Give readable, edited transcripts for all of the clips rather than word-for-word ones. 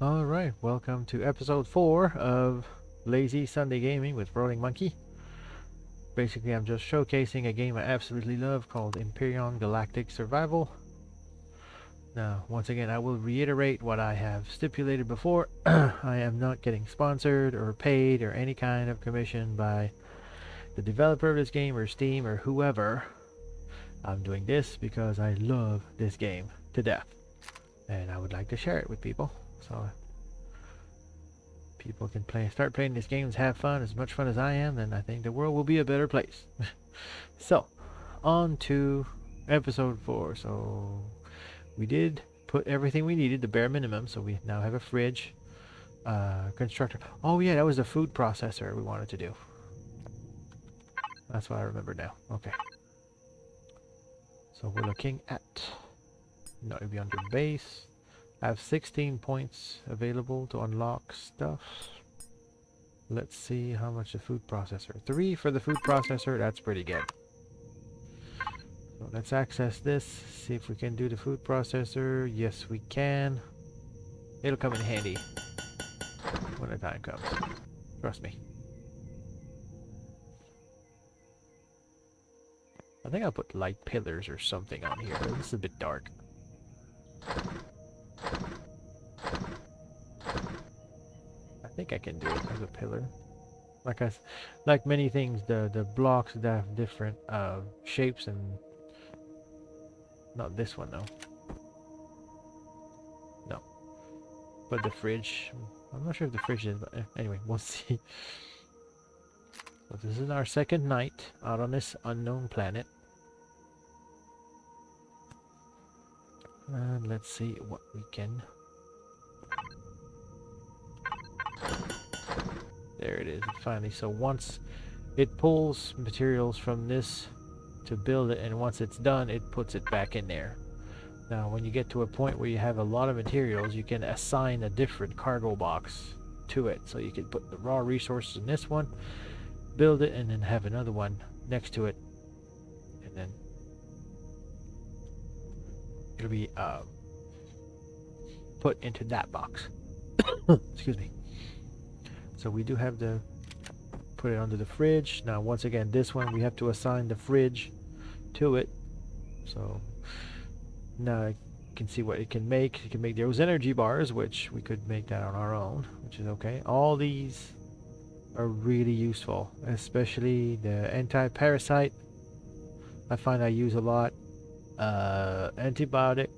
Alright, welcome to episode 4 of Lazy Sunday Gaming with Rolling Monkey. Basically, I'm just showcasing a game I absolutely love called Empyrion Galactic Survival. Now, once again, I will reiterate what I have stipulated before. I am not getting sponsored or paid or any kind of commission by the developer of this game or Steam or whoever. I'm doing this because I love this game to death. And I would like to share it with people. So people can start playing these games, have fun, as much fun as I am, then I think the world will be a better place. So, on to episode 4. So, we did put everything we needed, the bare minimum, so we now have a fridge, constructor. Oh yeah, that was the food processor we wanted to do. That's what I remember now. Okay. So we're looking at, no, it'll be under base. I have 16 points available to unlock stuff. Let's see how much the food processor. 3 for the food processor, that's pretty good. So let's access this, see if we can do the food processor. Yes, we can. It'll come in handy when the time comes. Trust me. I think I'll put light pillars or something on here. This is a bit dark. I think I can do it as a pillar. Like many things, the blocks that have different shapes, and not this one though. No, but the fridge. I'm not sure if the fridge is, but anyway, we'll see. So this is our second night out on this unknown planet, and let's see what we can. There it is, finally. So once it pulls materials from this to build it, and once it's done, it puts it back in there. Now, when you get to a point where you have a lot of materials, you can assign a different cargo box to it. So you can put the raw resources in this one, build it, and then have another one next to it. And then it'll be put into that box. Excuse me. So we do have to put it under the fridge. Now, once again, this one we have to assign the fridge to it. So now you can see what it can make. It can make those energy bars, which we could make that on our own, which is okay. All these are really useful, especially the anti-parasite. I find I use a lot. Antibiotic,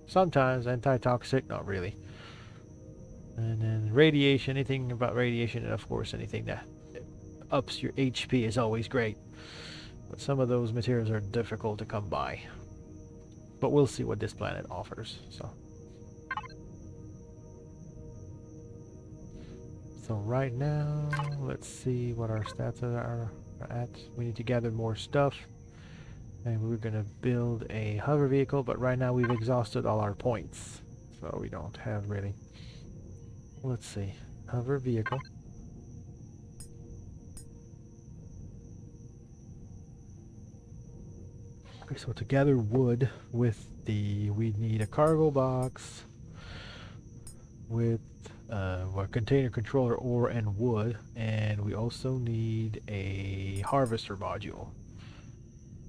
sometimes. Anti-toxic, not really. And then radiation, anything about radiation, and of course anything that ups your HP is always great. But some of those materials are difficult to come by. But we'll see what this planet offers. So right now, let's see what our stats are at. We need to gather more stuff. And we're going to build a hover vehicle, but right now we've exhausted all our points. So we don't have really. Let's see. Hover vehicle. Okay, so to gather wood with we need a cargo box with a container controller, ore, and wood, and we also need a harvester module,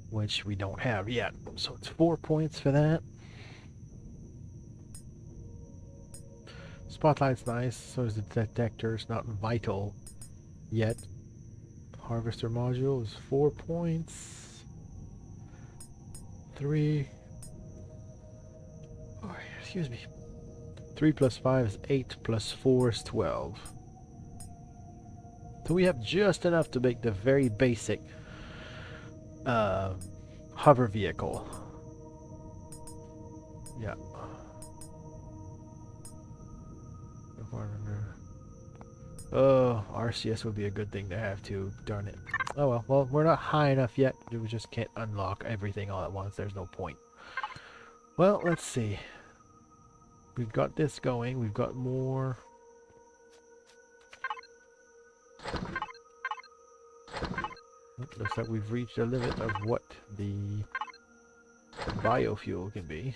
which we don't have yet. So it's 4 points for that. Spotlight's nice, so is the detector. It's not vital yet. Harvester module is 4 points. 3. Oh, excuse me. 3 plus 5 is 8, plus 4 is 12. So we have just enough to make the very basic hover vehicle. Yeah. Oh, RCS would be a good thing to have too, darn it. Oh well, we're not high enough yet. We just can't unlock everything all at once. There's no point. Well, let's see. We've got this going. We've got more. It looks like we've reached the limit of what the biofuel can be.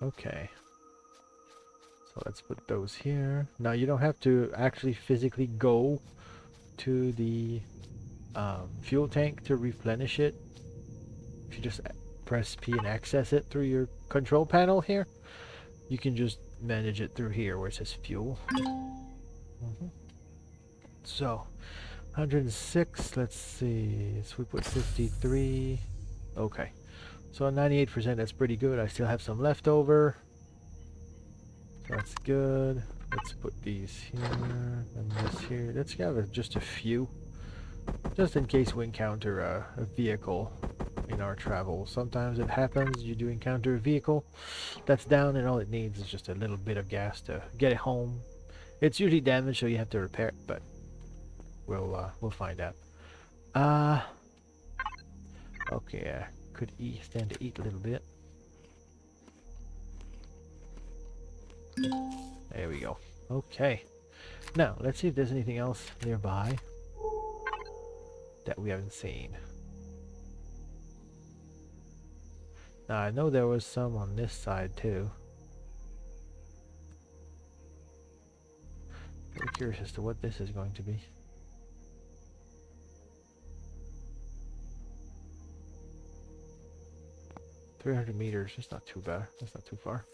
Okay. So let's put those here. Now you don't have to actually physically go to the fuel tank to replenish it. If you just press P and access it through your control panel here, you can just manage it through here where it says fuel. So 106, let's see, so we put 53. Okay, so 98%, that's pretty good. I still have some left over, so that's good. Let's put these here and this here. Let's have just a few, just in case we encounter a vehicle in our travel. Sometimes it happens, you do encounter a vehicle that's down and all it needs is just a little bit of gas to get it home. It's usually damaged, so you have to repair it, but we'll find out. Okay, I could stand to eat a little bit. There we go. Okay. Now, let's see if there's anything else nearby that we haven't seen. Now, I know there was some on this side, too. I'm curious as to what this is going to be. $300 meters. That's not too bad. That's not too far.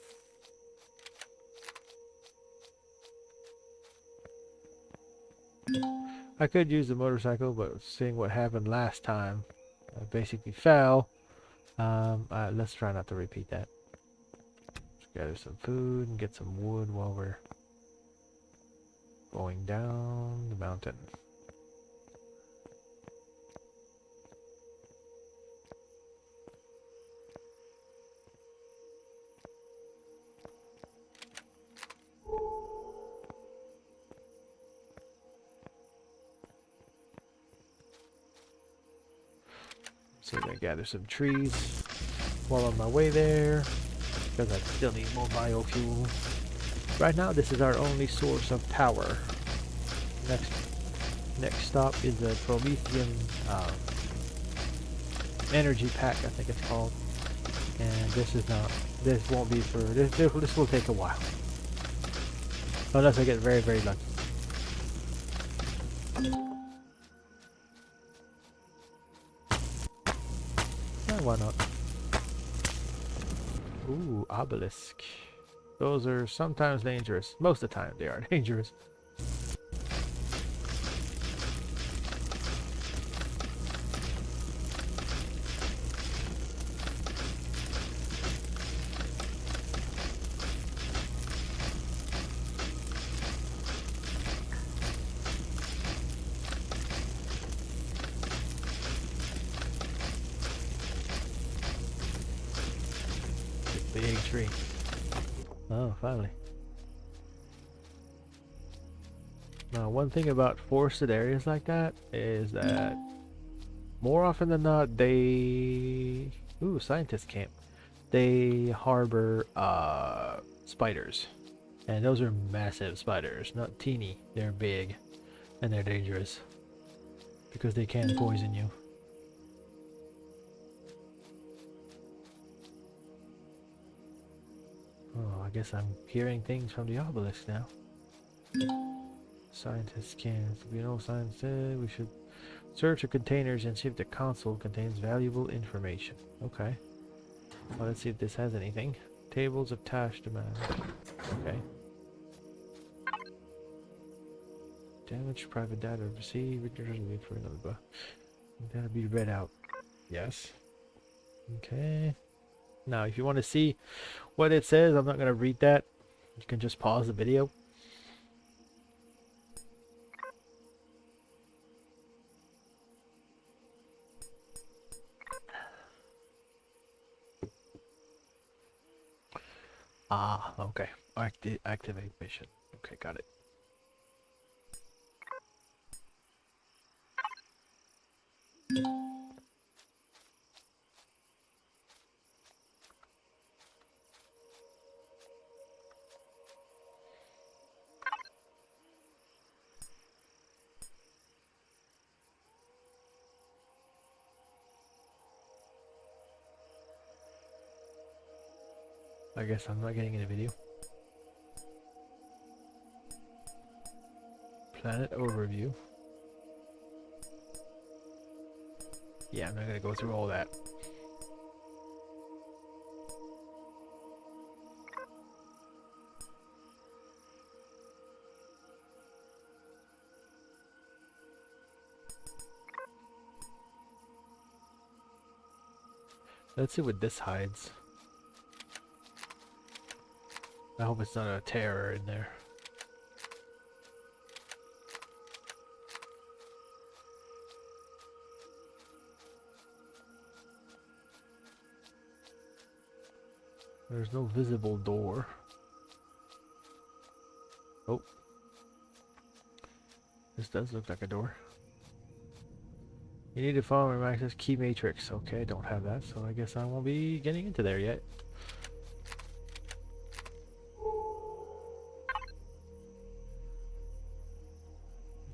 I could use the motorcycle, but seeing what happened last time, I basically fell. Let's try not to repeat that. Let's gather some food and get some wood while we're going down the mountain. So I'm gonna gather some trees while on my way there, because I still need more biofuel. Right now, this is our only source of power. Next stop is a Promethean energy pack, I think it's called. And this is not. This won't be for. This will take a while, unless I get very, very lucky. Why not? Ooh, Obelisk. Those are sometimes dangerous. Most of the time they are dangerous. Big tree. Oh, finally. Now, one thing about forested areas like that is that more often than not, they... Ooh, scientist camp. They harbor spiders. And those are massive spiders, not teeny. They're big. And they're dangerous. Because they can poison you. Oh, I guess I'm hearing things from the obelisk now. Scientists can. We know science said we should search the containers and see if the console contains valuable information. Okay. Well, let's see if this has anything. Tables of task demand. Okay. Damaged private data received. Wait for another. That'll be read out. Yes. Okay. Now, if you want to see what it says, I'm not going to read that. You can just pause the video. Ah, okay. Activate mission. Okay, got it. I guess I'm not getting in a video. Planet overview. Yeah, I'm not gonna go through all that. Let's see what this hides. I hope it's not a terror in there. There's no visible door. Oh. This does look like a door. You need to follow my access key matrix. Okay, I don't have that, so I guess I won't be getting into there yet.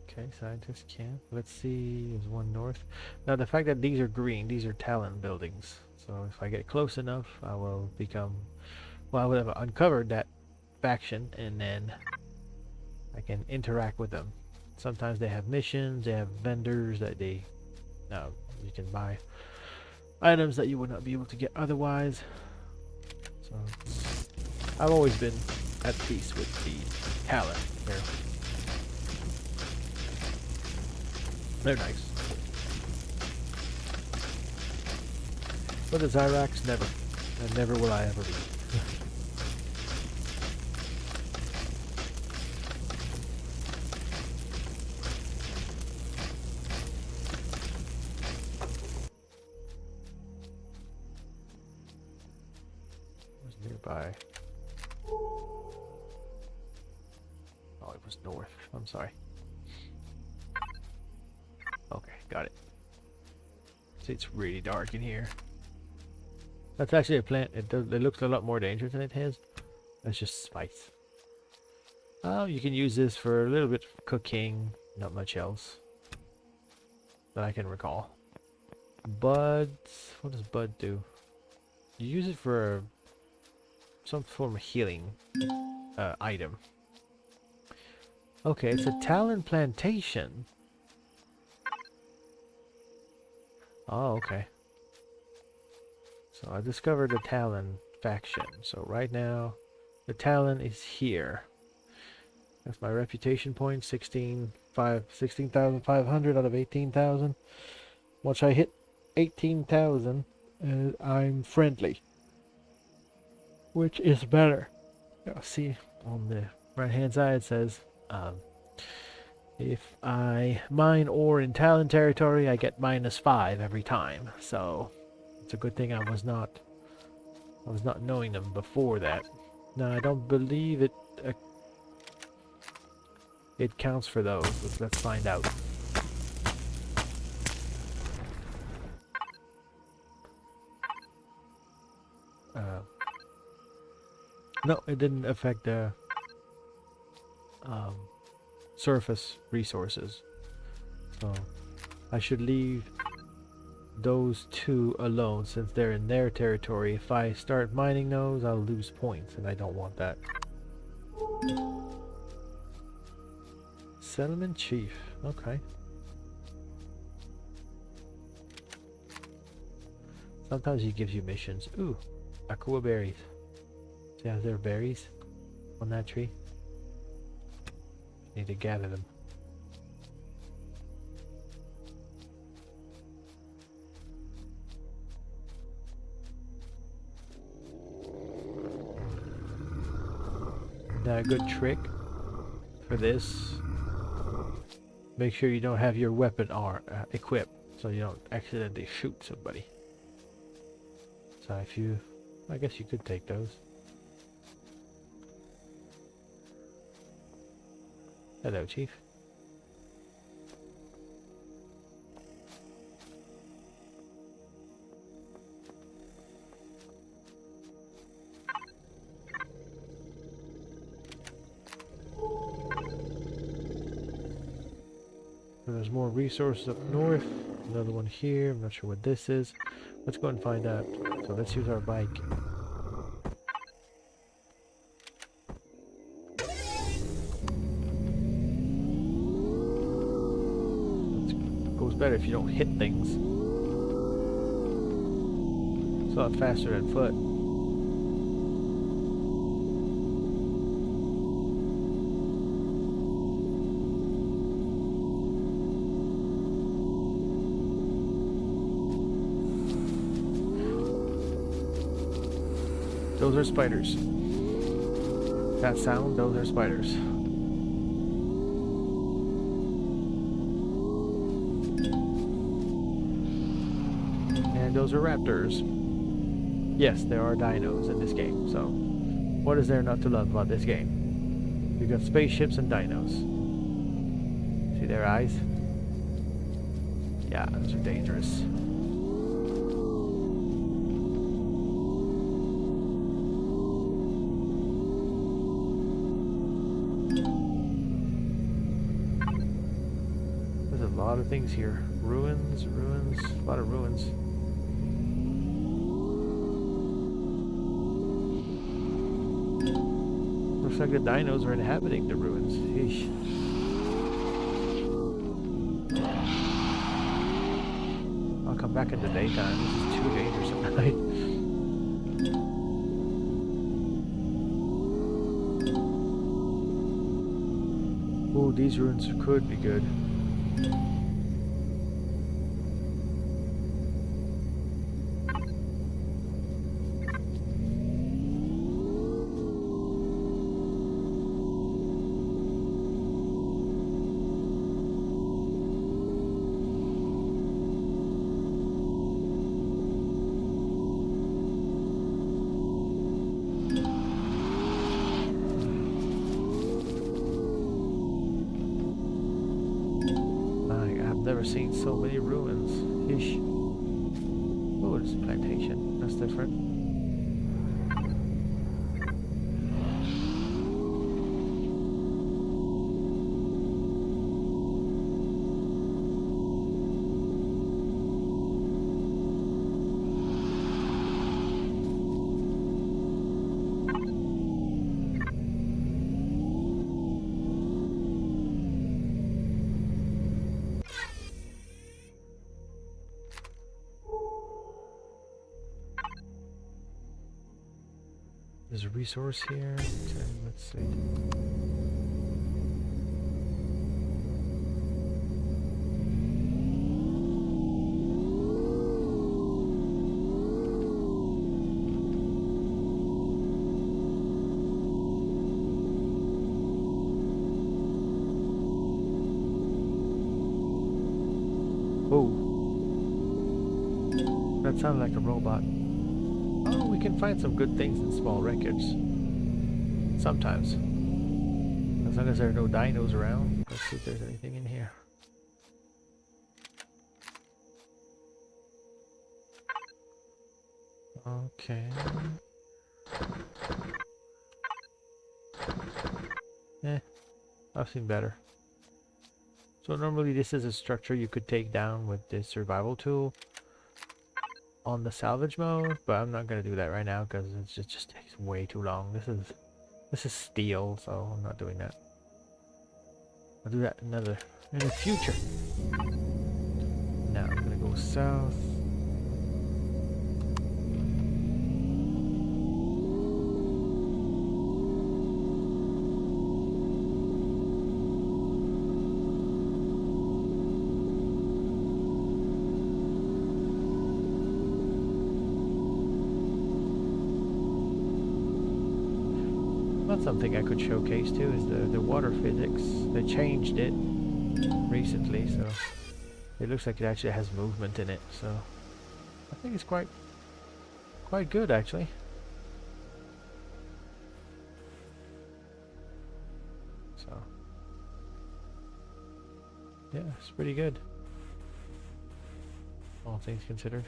Okay, scientists can't. Let's see, there's one north. Now the fact that these are green, these are Talon buildings. So if I get close enough, I will become... Well, I would have uncovered that faction, and then I can interact with them. Sometimes they have missions, they have vendors that they... you can buy items that you would not be able to get otherwise. So I've always been at peace with the Talon here. They're nice. But the Zyrax, never. And never will I ever be. What's nearby? Oh, it was north. I'm sorry. Okay, got it. See, it's really dark in here. That's actually a plant. It looks a lot more dangerous than it has. That's just spice. You can use this for a little bit of cooking, not much else that I can recall. Buds. What does bud do? You use it for some form of healing item. Okay, it's a Talon plantation. Oh, okay. So I discovered the Talon faction. So right now, the Talon is here. That's my reputation point, 16,500 out of 18,000. Once I hit 18,000, I'm friendly. Which is better. You'll see on the right hand side it says, if I mine ore in Talon territory, I get -5 every time. So it's a good thing I was not knowing them before that. Now I don't believe it it counts for those, but let's find out. No, it didn't affect the surface resources. So I should leave those two alone since they're in their territory. If I start mining those, I'll lose points, and I don't want that. Settlement chief. Okay. Sometimes he gives you missions. Ooh, aqua berries. See how there are berries on that tree? Need to gather them. Now a good trick for this, make sure you don't have your weapon equipped so you don't accidentally shoot somebody. So if you, I guess you could take those. Hello, Chief. So there's more resources up north. Another one here. I'm not sure what this is. Let's go and find out. So let's use our bike. almost better if you don't hit things. It's a lot faster than foot. Those are spiders. That sound, those are spiders. And those are raptors. Yes, there are dinos in this game, so what is there not to love about this game? You got spaceships and dinos. See their eyes? Yeah, those are dangerous. There's a lot of things here. Ruins, ruins, a lot of ruins. Looks like the dinos are inhabiting the ruins. Eesh. I'll come back in the daytime. This is too dangerous at night. Ooh, these ruins could be good. Never seen so many ruins. Yeesh. Oh, it's a plantation. That's different. There's a resource here. Okay, let's see. Oh, that sounded like a robot. Oh, we can find some good things in small wreckage. Sometimes. As long as there are no dinos around. Let's see if there's anything in here. Okay. I've seen better. So normally this is a structure you could take down with the survival tool on the salvage mode, but I'm not gonna do that right now because it just takes way too long. This is steel, so I'm not doing that. I'll do that in the future. Now I'm gonna go south. That's something I could showcase too, is the water physics. They changed it recently, so it looks like it actually has movement in it, so I think it's quite good actually. So yeah, it's pretty good, all things considered.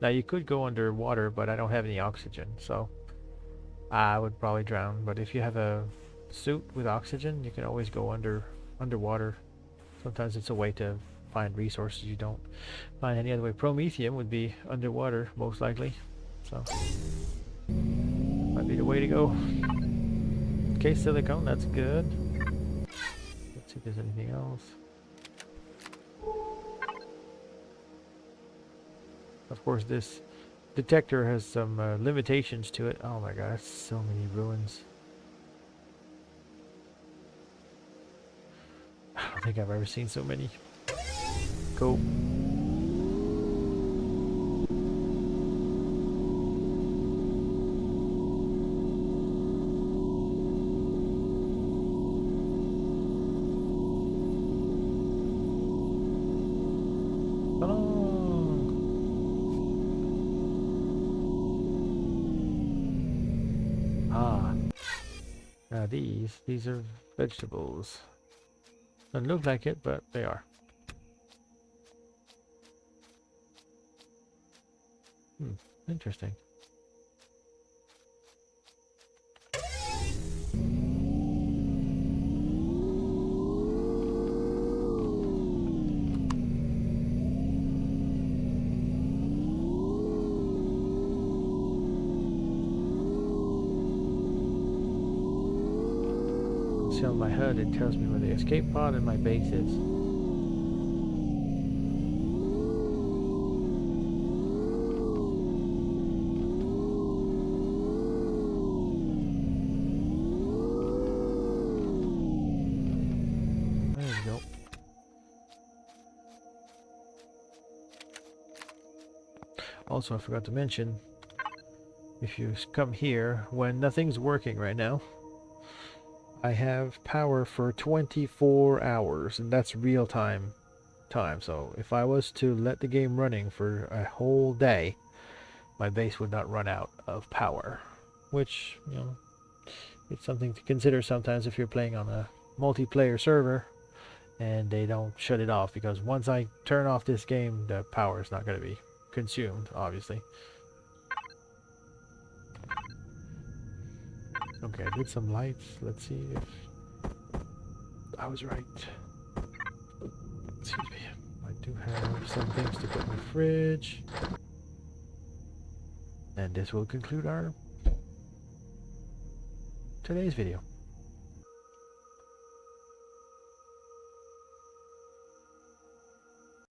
Now you could go underwater, but I don't have any oxygen, so I would probably drown. But if you have a suit with oxygen, you can always go underwater. Sometimes it's a way to find resources you don't find any other way. Promethium would be underwater, most likely. So might be the way to go. Okay, silicone, that's good. Let's see if there's anything else. Of course, this detector has some limitations to it. Oh my god, that's so many ruins. I don't think I've ever seen so many. Cool. Ah, now these are vegetables. Doesn't look like it, but they are. Interesting. See on my HUD, it tells me where the escape pod and my base is. There we go. Also, I forgot to mention, if you come here, when nothing's working right now, I have power for 24 hours, and that's real time. So if I was to let the game running for a whole day, my base would not run out of power, which, you know, it's something to consider sometimes if you're playing on a multiplayer server and they don't shut it off, because once I turn off this game, the power is not going to be consumed, obviously. Okay, I did some lights. Let's see if I was right. Excuse me. I do have some things to put in the fridge. And this will conclude our today's video.